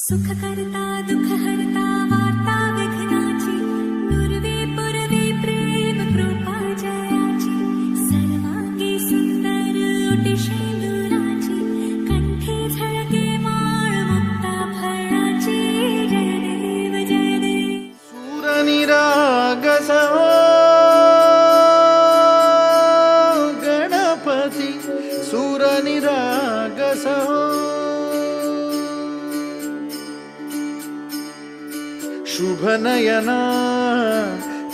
सुख करता दुःख हरता वार्ता विघ्नाची नुरवी पुरवी प्रेम कृपा जयाची सर्वांगी सुंदर ओटी शेंदुराची कंठी झळके माळ मुक्ता फळाची जय देव जय देव. सूरनिरागस गणपती सूरनिरागस शुभनयना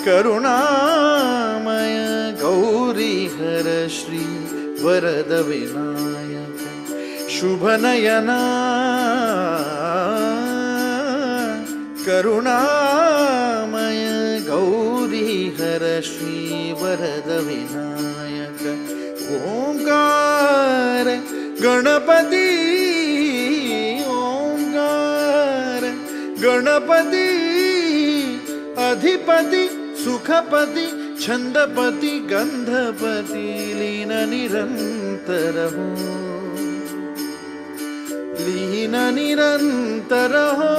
करुणामय गौरी हर श्री वरद विनायक शुभनयना करुणामय गौरी हर श्री वरद विनायक ओंकार गणपती ओंकार गणपती अधिपति सुखपति छंदपति गंधपति लीन निरंतर हो लीन निरंतर हो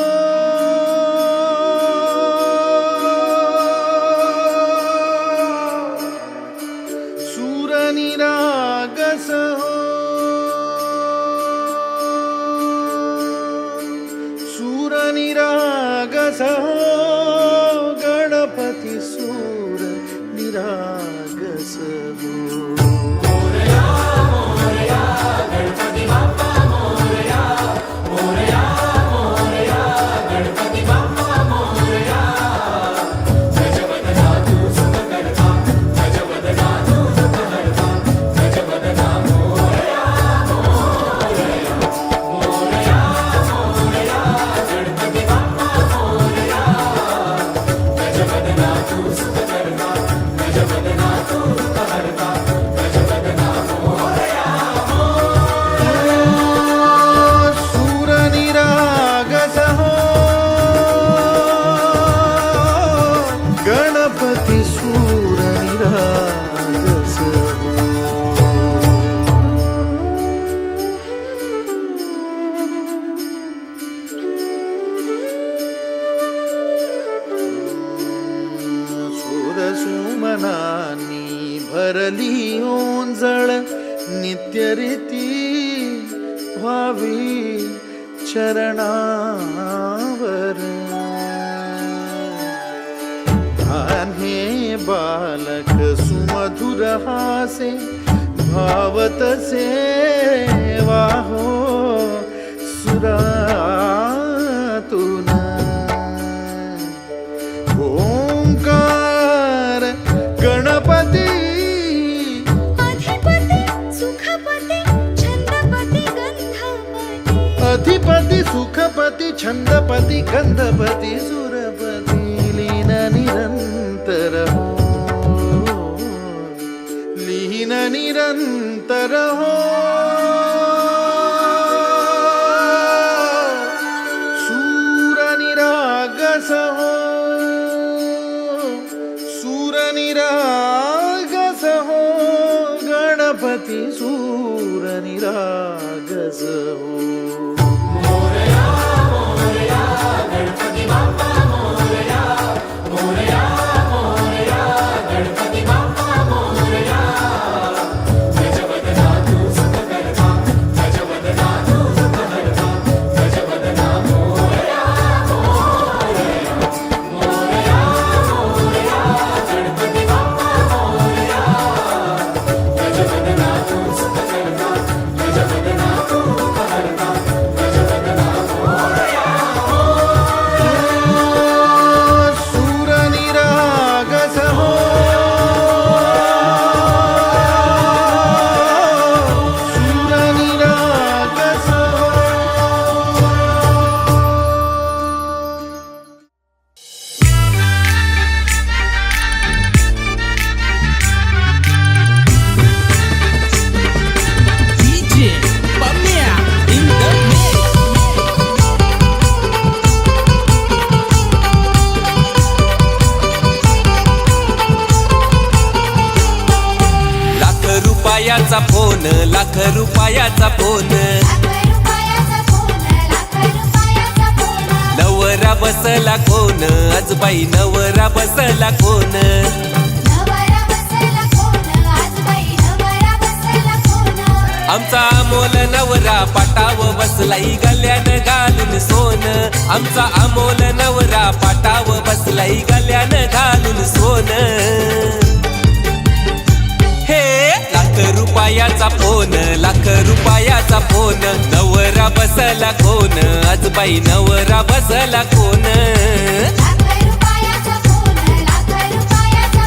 सूरनिरागस हो सूरनिरागस हो गणपती सूर निरागस हो. मोरया मोरया गणपती बाप्पा मोरया मोरया मोरया गणपती बाप्पा मोरया गजवदना तू सुख करता गजवदना तू सुख करता गजवदना मोरया मोरया मोरया मोरया गणपती बाप्पा मोरया गजवदना तू सुख करता गजवदना तू सुख करता गजवदना मोरया सूर निरागस हो गणपती सूर निरागस हो. सुमनानी भरली ओंजळ नित्यरीती व्हावी चरणावर हे बालक सुमधुर हासे भावतसे वाहो सुरातून ओंकार गणपती अधिपति सुखपति छंदपति गंधपति अधिपति सुखपति छंदपति गंधपति सुरपति लीन निरंतर हो लीन निरंतर हो सूर निरागस हो सूर निरागस हो गणपती सूर निरागस हो. मोरया मोरया गणपती बाप्पा मोरया मोरया मोरया गणपती बाप्पा मोरया गजवदना तू सुख करता गजवदना तू सुख करता गजवदना मोरया मोरया मोरया मोरया गणपती बाप्पा मोरया गजवदना तू सुख करता गजवदना तू सुख करता गजवदना मोरया सूर निरागस हो सूर निरागस हो. DJ Pamia in the mix. Lakh रुपयाचा फोन लाख रुपयाचा फोन लाख रुपयाचा फोन बसला कोण आजबाई नवरा बसला कोण नवरा बसला कोण आज बाई नवरा बसला कोण आमचा अमोल नवरा पाटाव बसलाई गल्यान घालून सोन आमचा अमोल नवरा पाटाव बसलाई गल्यान घालून सोन हे लाख रुपयाचा फोन लाख रुपयाचा फोन नवरा बसला कोण आजबाई नवरा बसला कोण लाख रुपयाचा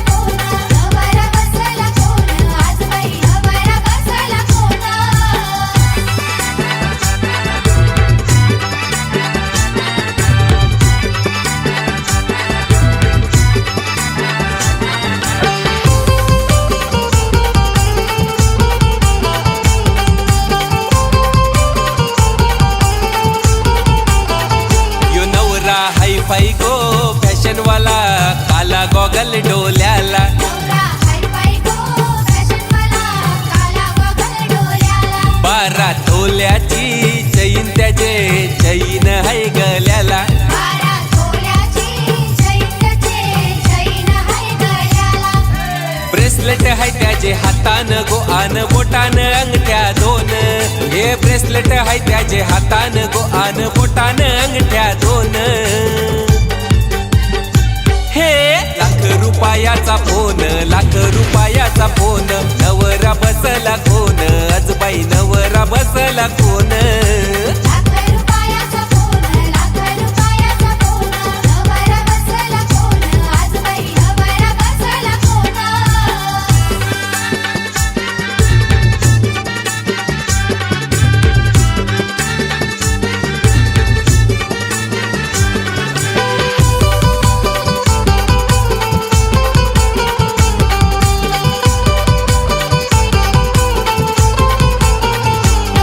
फोन नवरा बसला कोण आज बाई नवरा बसला कोण यो नवरा हाय फाय गो फॅशन वाला काला गॉगल डोल्याला नवरा हाय फाय गो फॅशन वाला काला गॉगल डोल्याला 12 तोल्याची चैन त्याचे चैन हाय गल्याला 12 तोल्याची चैन हाय गळ्याला ब्रेसलेट हाय त्याचे हातान गो आन बोटान अंगठ्या दोन हे ब्रेसलेट हाय त्याचे हातान गो आन बोटान अंगठ्या दोन हे लाख रुपयाचा फोन लाख रुपयाचा फोन नवरा बसला कोण आजबाई नवरा बसला कोण लाख रुपयाचा फोन नवरा बसला कोण आज बाई नवरा बसला कोण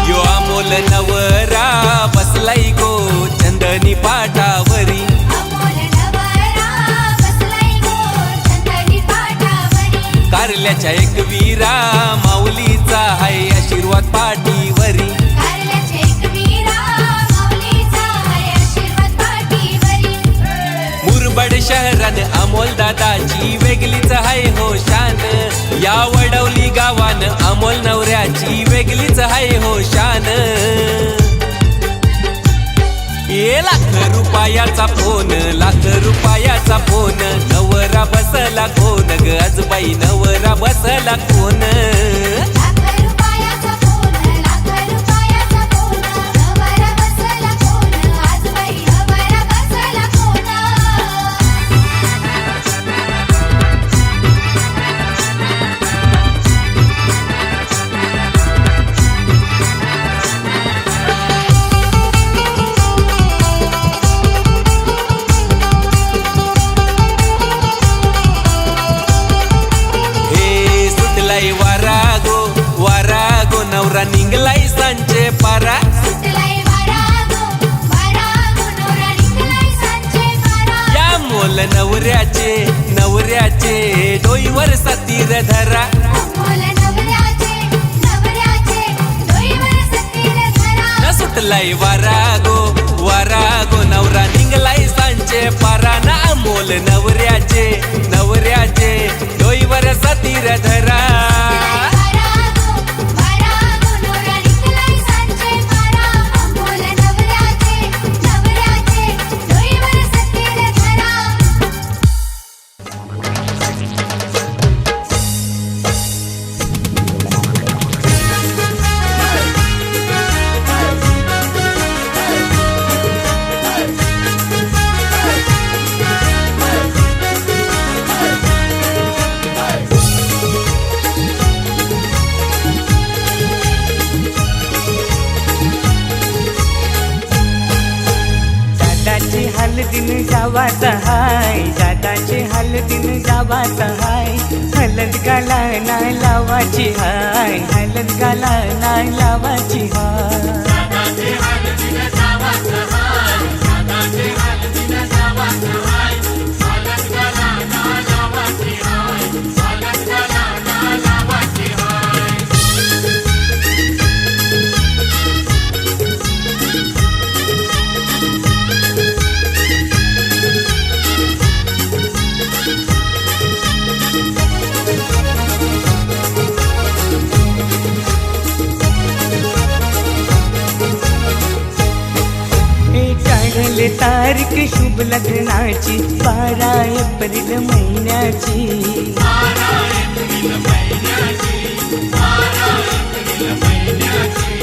यो अमोल नवरा बसलाई गो चंदनी पाटावरी अमोल नवरा बसलाय गो चंदनी पाटावरी कारल्याच्या एक वीरा माऊलीचा हाय आशीर्वाद पाठीवरी कारल्याचे एक वीरा माऊलीचा हाय आशीर्वाद पाठीवरी मुरबड शहरान अमोल दादाची वेगळीच हाय हो शान या वडवली गावान अमोल नवऱ्याची वेगळीच हाय हो शान ये लाख रुपयाचा फोन लाख रुपयाचा फोन नवरा बसला कोण ग आजबाई नवरा बसला कोण लाख रुपयाचा फोन नवरा बसला कोण आज बाई नवरा बसला कोण हे सुटलाई वारा गो नवरा निघलाई सांचे पारा सुटलाय वारा गो नवरा निघालाय सांचे पारा या मोल नवऱ्याचे डोईवर सतीर धरा अमोल नवऱ्याचे डोईवर सतीर धरा न सुटलाई वारा गो नवरा निघलाई सांचे पारा ना अमोल नवऱ्याचे डोईवर सतीर धरा वारा गो नवरा निघालाय सांचे पारा अमोल नवऱ्याचे डोईवर सतीर धरा हलदीन जावाचा हाय दादाचे हलदीन जावाचा हाय हलद गाला नाही लावाची हाय हलद गाला नाही लावाची हाय काढले तारीख शुभ लग्नाची 12 एप्रिल महिन्याची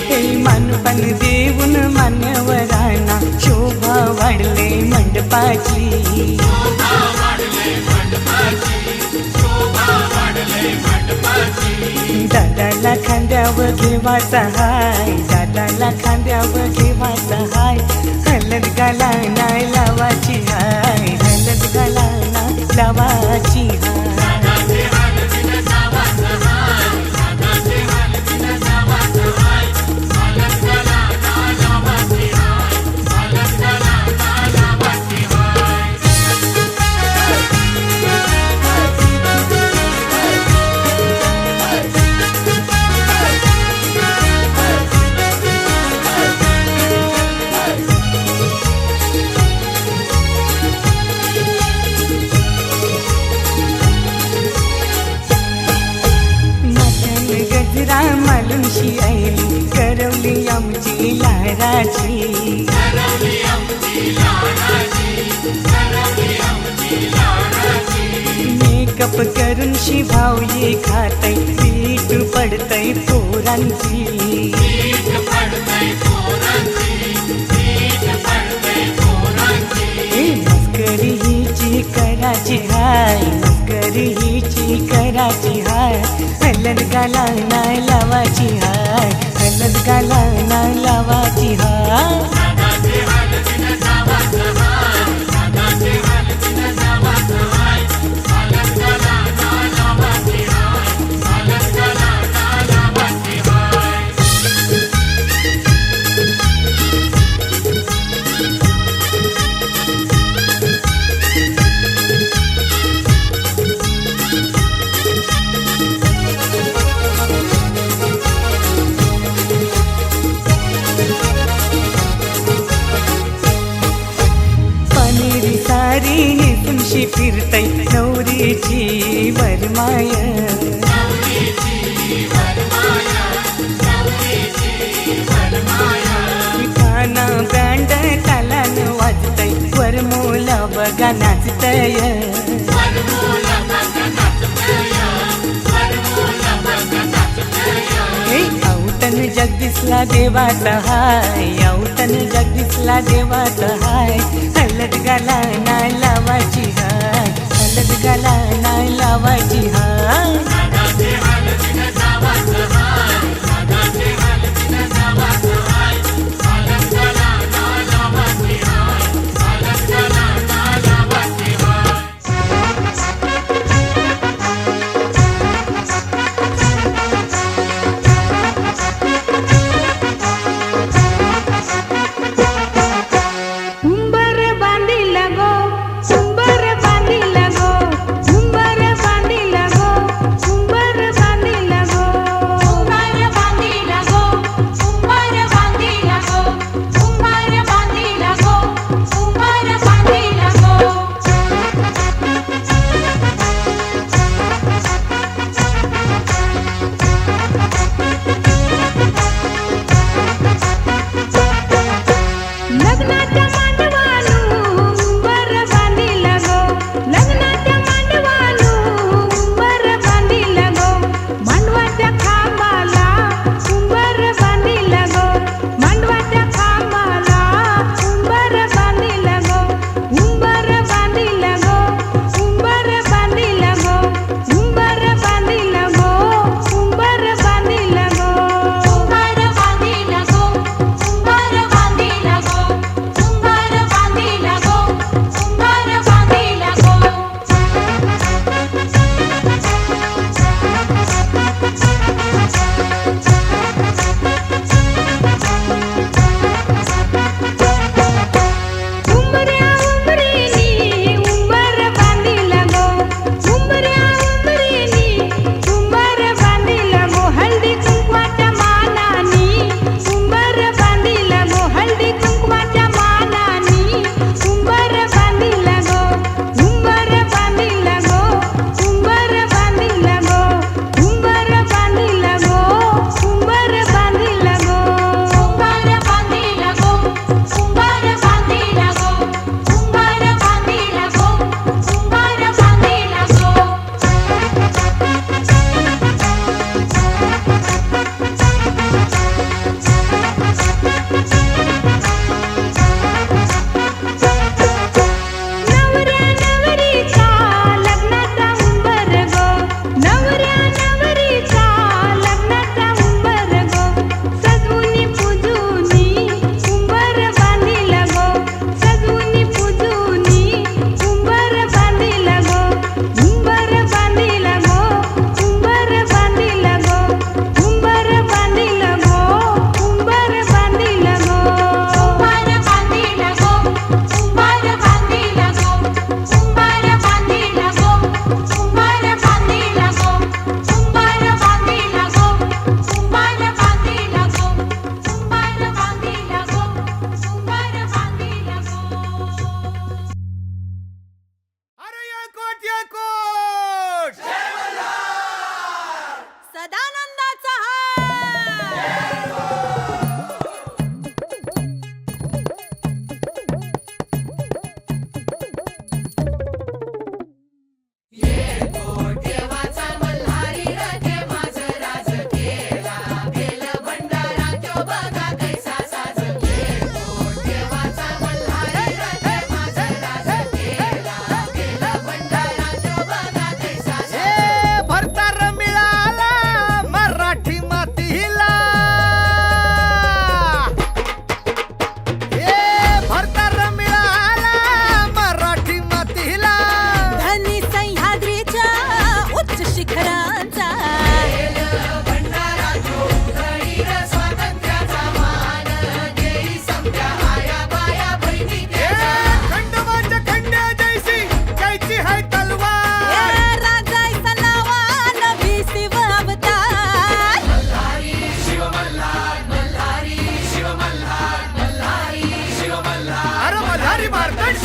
हे मानपण देऊन मान्यवरांना शोभा वाढले मंडपाची दादाला खांद्यावर घेवाचा हाय दादाला खांद्यावर घेवाचा हाय हलद गाला नाही लावाची हाय हलद गाला नाही लावाची हाय मालुनशी आईली करवली आमची लहराची मेकअप करून शिभावये खातय पीठ पडतय पोरांची मस्करी हिची कराची हाय मस्करी हिची कराची हाय हलद गाला नाही लावाची हाय हलद गाला नाही लावाची हाय सारी नेसूनशी फिरतय नवरीची वरमाय गाणं बँड तालान वाजतय वरमोला बघा नाचतय औतन जगदीशला देवाचा हाय औतन जगदीशला देवाचा हाय हलद गाला नाही लावाची हाय हलद गाला नाही लावाची हाय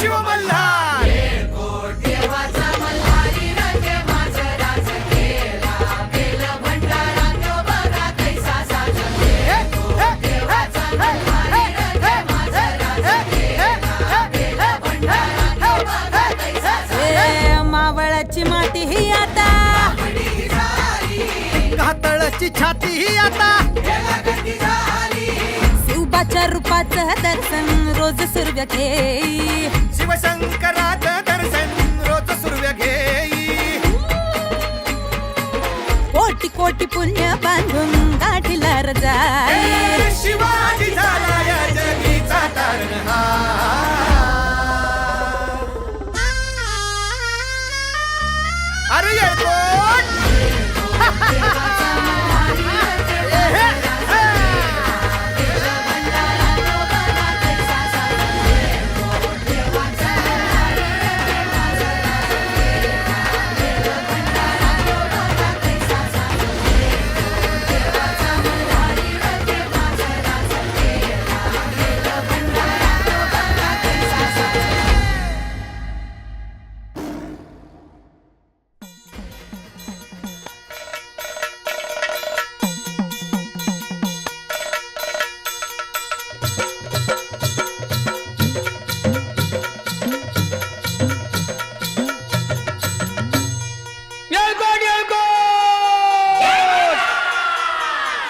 शिव मल्हार देवाचा मल्हारी रंगे माझं राज केला बेल भंडारा तो बघा कैसा साजला देवाचा मल्हारी रंगे माझं राज केला बेल भंडारा तो बघा कैसा साजला मावळाची माती ही आता कातळची छाती ही आता शिवबाच्या रूपाचं दर्शन रोज सुरव्या घेई शिवशंकराचं दर्शन रोज सुरव्या घेई कोटी कोटी पुण्य बांधून गाठीला जाई शिवाजी झाला या जगीचा तारणहार अरे एअरपोर्ट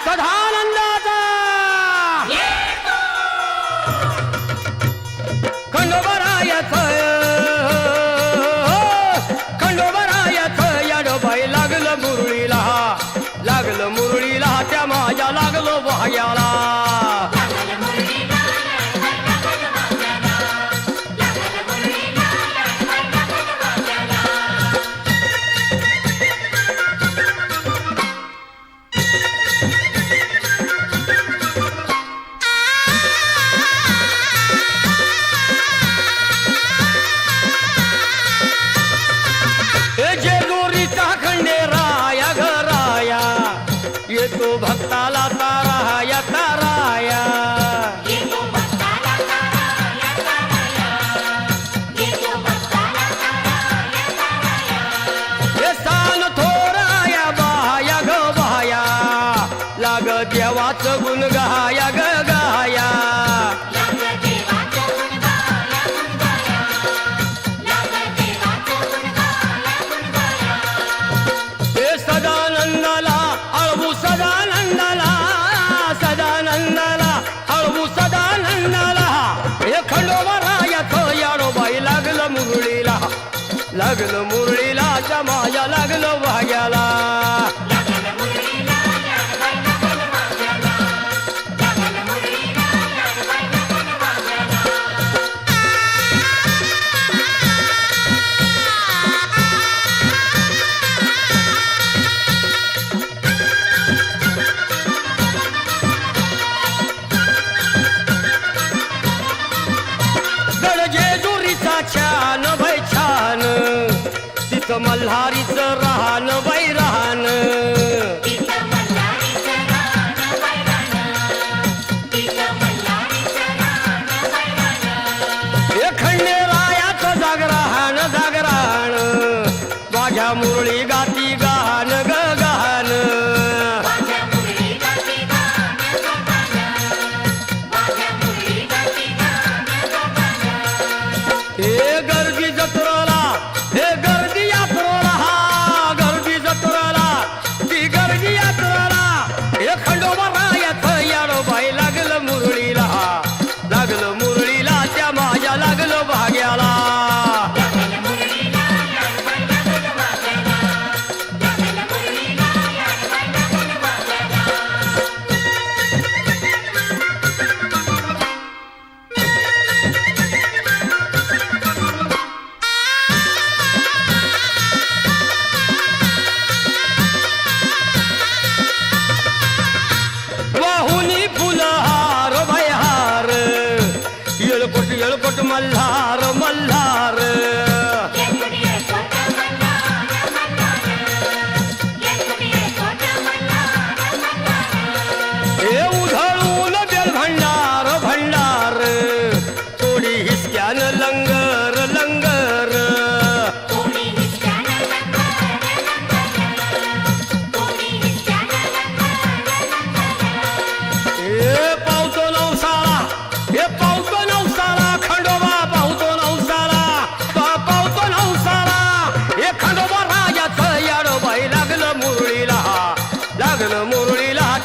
सदानंदाचा खंडोबरायाचं याडोबाई लागलं मुरळीला त्या माझ्या लागलो भाग्याला येतो भक्ताला ताराया ताराया हे स्थान थोराया बाया ग बाया लाग देवाचं गुण गाया ग गाया हे सदानंदाला अळवू सदानंदाला सदानंदाला अळवू सदानंदाला हे खंडोबरायाचं याडोबाई लागलं मुरळीला त्या माझ्या लागलं भाग्याला छान बाई छान तिथं मल्हारीचं राहन बाई राहन हे खंडेरायाचं जागरण माझ्या मुरळी गाती गान ग गान हे गर्दी जत्रेला हे गर्दी यात्रेला गर्दी जत्रेला ती गर्दी यात्रेला हे खंडोबरायाचं याडोबाई लागलं मुरळीला त्या माझ्या लागलं भाग्याला येळकोट मल्हार मल्हार हे उधळून बेल भंडार भंडार थोडी हिसक्या हिसक्यानं लंगर लंगर कोणी हिसक्यानं हे पावतो नवसाला हे पावतो नवसाला खंडोबा पावतो नवसाला पावतो नवसाला हे खंडोबा राजाचं याडोबाई लागलं मुरळीला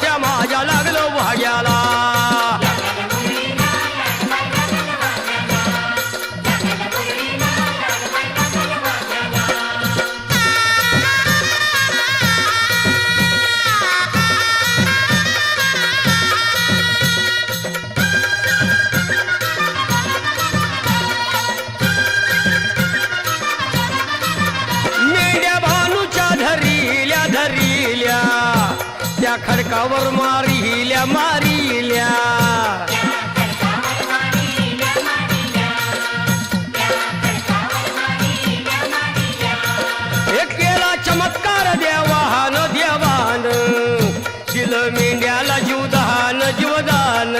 त्या माझ्या लागलं भाग्याला मेंढ्या भानूच्या धरिल्या धरिल्या त्या खडकावर मारिल्या मारिल्या एक केला चमत्कार देवान देवान दिलं मेंढ्याला जीवदान जीवदान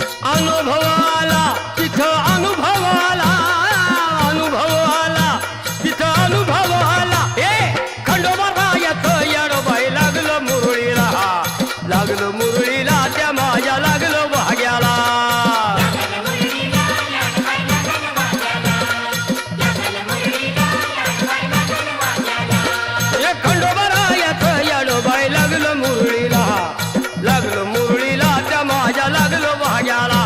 अनुभवाला तिथं अनुभवाला तिथं अनुभवाला ए खंडोबा रायाचं याडोबाई लागलं मुरळीला त्या माझ्या लागलं भाग्याला ए खंडोबा रायाचं याडोबाई लागलं मुरळीला त्या माझ्या लागलं भाग्याला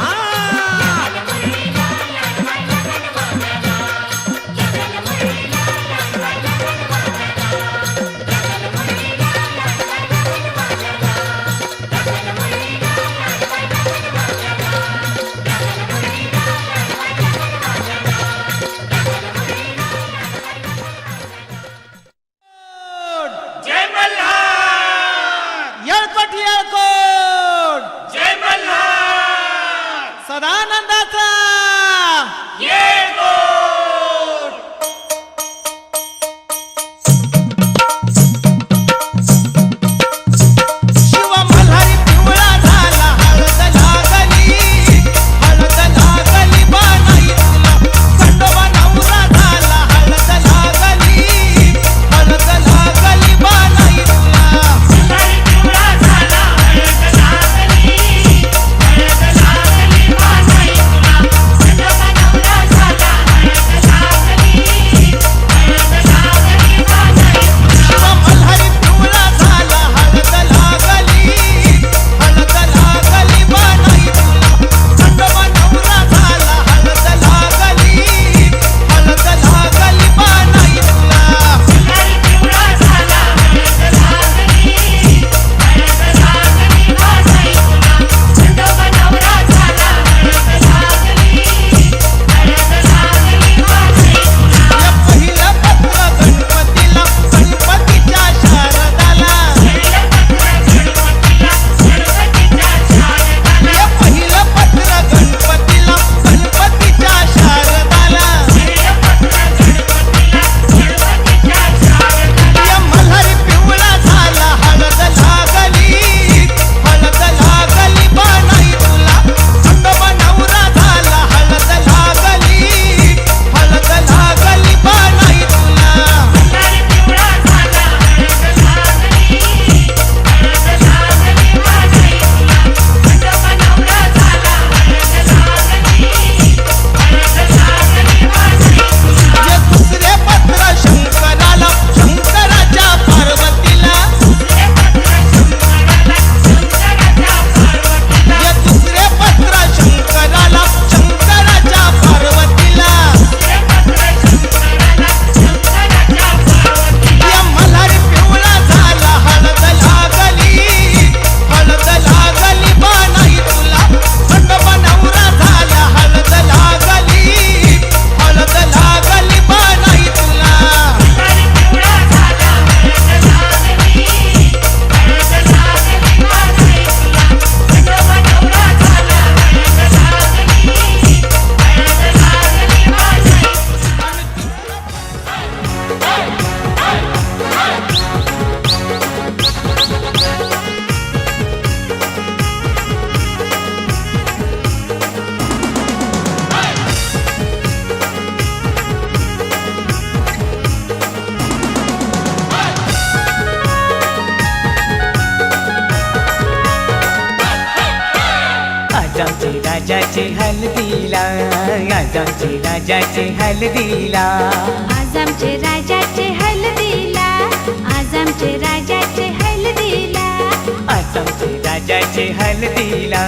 राजाचे हल्दीला, आज आमचे राजाचे हल्दीला. आज आमचे राजाचे हल्दीला, आज आमचे राजाचे हल्दीला. आज आमचे राजाचे हल्दीला,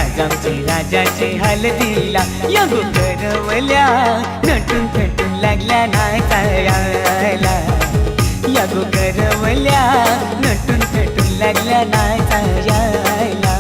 आज आमचे राजाचे हल्दीला. या गो करवल्या नटून थटून लागल्या नाचायला. या गो करवल्या नटून थटून लागल्या नाचायला.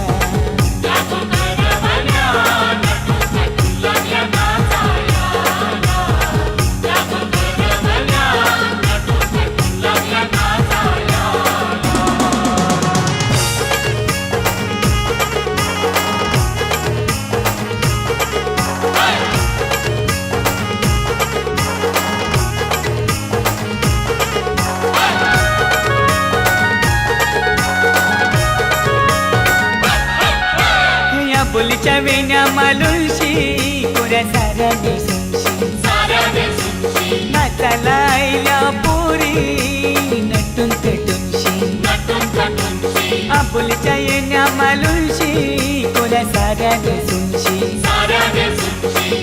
बोलीच्या वेण्या मालुंशी कोऱ्या साऱ्या नेसूनशी. नाचायला आईल्या पोरी नटून थटूनशी. आबोलीच्या येण्या मालुंशी कोऱ्या साऱ्या नेसूनशी.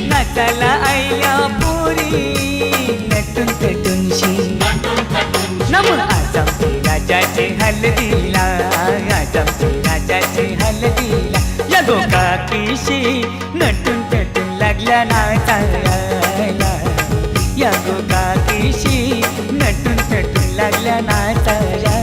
नाचायला आईल्या पोरी नटून थटूनशी. नमून आज आमचे राजाचे हल्दीला, आज आमचे राजाचे हल्दीला. या गो काकीशी नटून थटून लागल्या नाचायला. या गो काकीशी नटून थटून लागल्या नाचायला.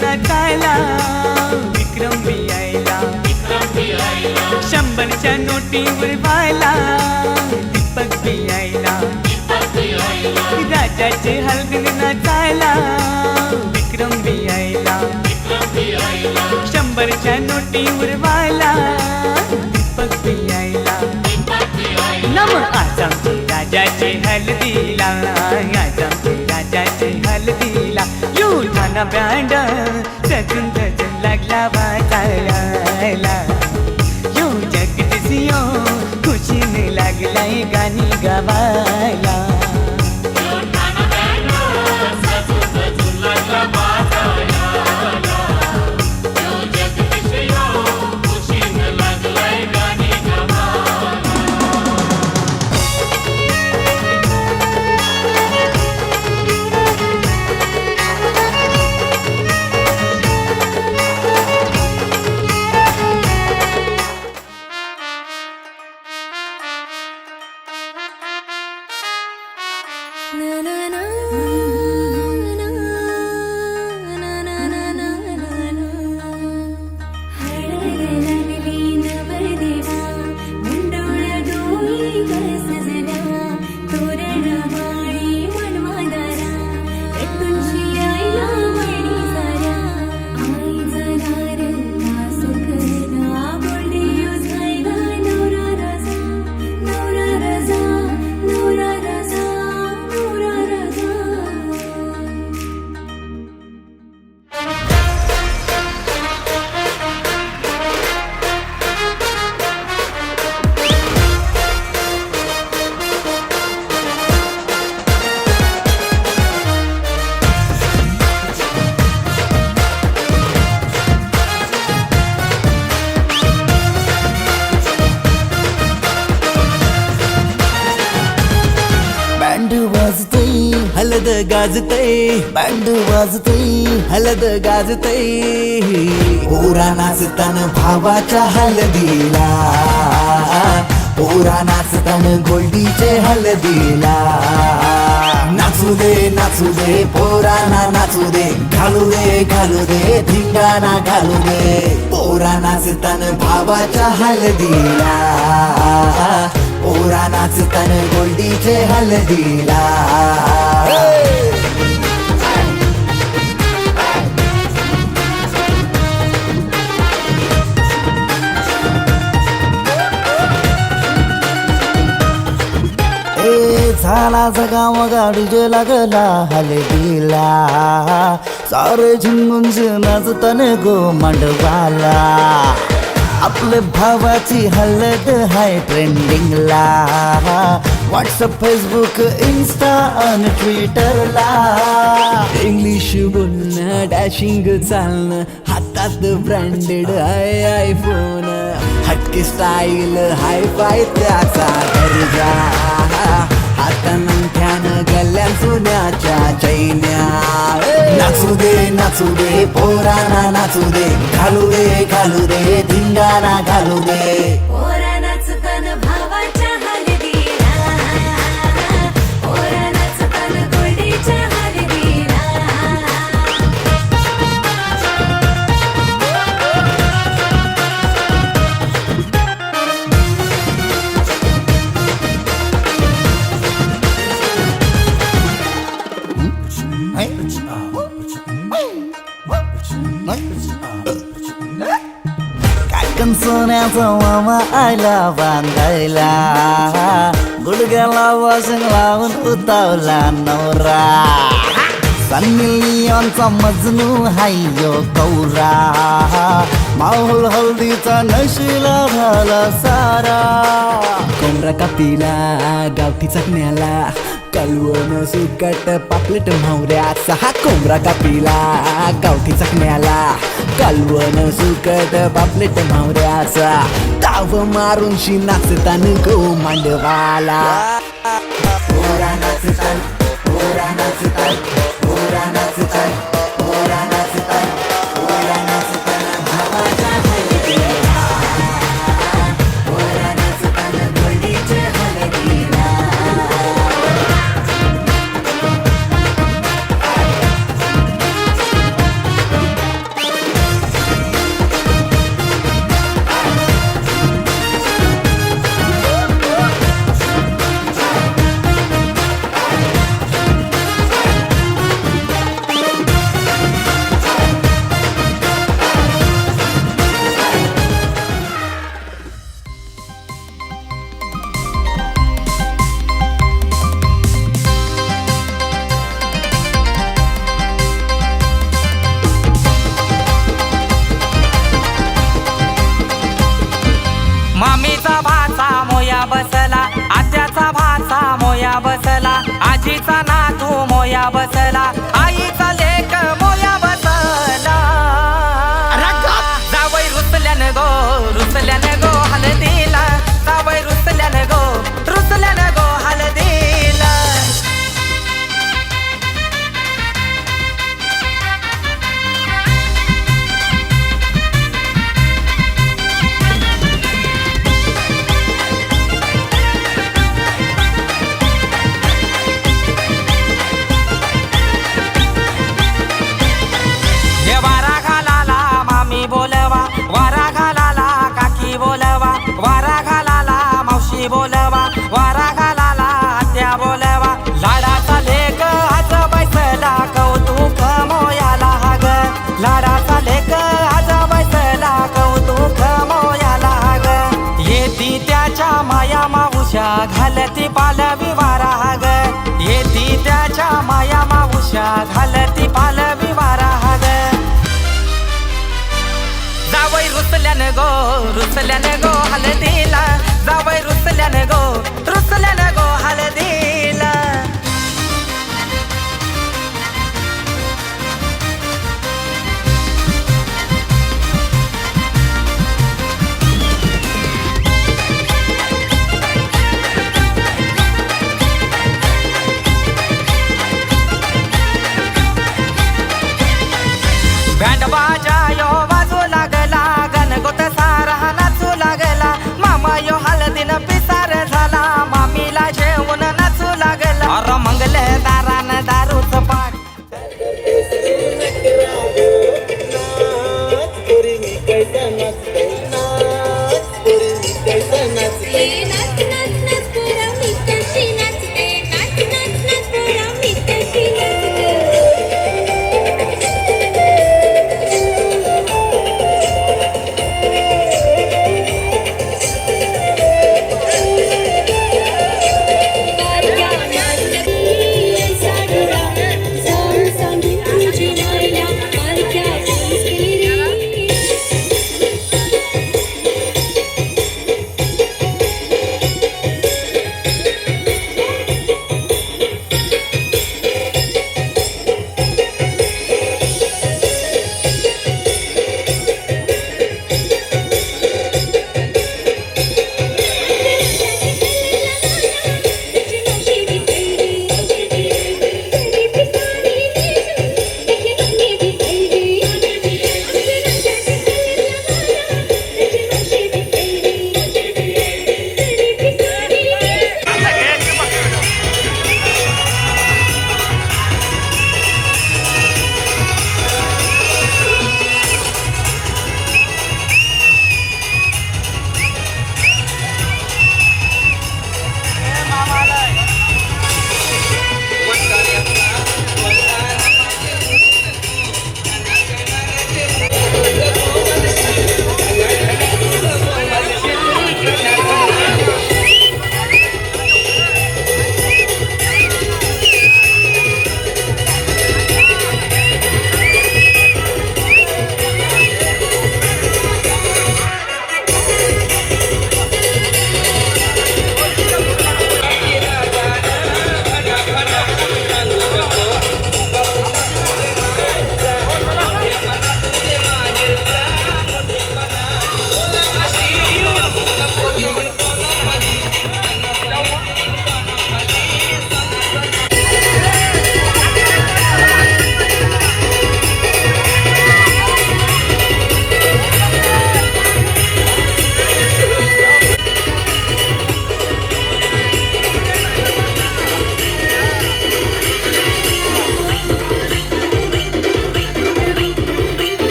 नाचायला विक्रम बी यायला. 100च्या नोटीवर व्हायला दीपक बी यायला. राजाचे हलगीने नाचायला विक्रम बी यायला. 100च्या नोटीवर व्हायला दीपक बी यायला. नम आज आमचे राजाचे हल्दीला, आज आमचे राजाचे हल्दीला. युठाना बँड सजून सजून लागला वाजायला. यो जगदीशियो खुशीने लागलाय गाणी गावायला. गाजतय बँड वाजतय हलद गाजतय पोरा नाचतान भावाच्या हलदीला पोरा नाचतान गोल्डीचे हलदीला नाचू दे पोरांना नाचू दे घालू दे धिंगाणा घालू दे पोरा नाचतान भावाच्या हलदीला पोरा नाचतान गोल्डीचे हलदीला झाला जगाव गाडीजे लागला हलदीला सारे झिंगून नाचतान गो मांडवाला आपल्या भावाची हलद हाय ट्रेंडिंगला व्हॉट्सअप फेसबुक इन्स्टा आणि ट्विटरला इंग्लिश बोलणं डॅशिंग चालणं हातात ब्रँडेड हाय आयफोन हटके स्टाईल हाय फाय त्याचा दर्जा हातानं गल्ल्या सोन्याच्या चैन्या नाचू दे पोरांना नाचू दे घालू दे धिंगाणा घालू दे पोरा नाचतान भावाच्या हलदीला पोरा नाचतान गोल्डीच्या हलदीला काकण सोन्याचा मामा आयला बांधायला गुडघ्याला वाशिंग लावून उतावला नवरा सन्नी लिओनचा मजनू हायो कौरा माहोल हल्दीचा नशीला झाला सारा कोंबरा कापीला गावठी चकण्याला कलवण सुकट पापलेट म्हावऱ्याचा हा कोंबरा कापीला गावठी चकण्याला कलवण सुकट पापलेट म्हावऱ्याचा ताव मारून शी नाचतान गो मांडवाला पोरा नाचतान पोरा नाचतान पोरा नाचतान पोरा नाचतान पोरा नाचतान भावाच्या हलदीला पोरा नाचतान गोल्डीचे हलदीला मामीचा भाचा मोया बसला आत्याचा भाचा मोया बसला आजीचा नातू मोया बसला आईचा लेक मोया बसला जावई रुसल्यान गो हलदीला जावई रुसल्यान गो हलदीला बोलवा वारा घालाला आत्या बोलवा लाडाचा लेक आज बैसला कौतुक मोयाला ग लाडाचा लेक आज बैसला कौतुक मोयाला ग येती त्याच्या माया मावुषा घालती पालवी वारा ग येती त्याच्या माया मावुषा घालती पालवी वारा ग जावई रुसल्यान गो हलदीला जावई रुसल्यान गो हलदीला योग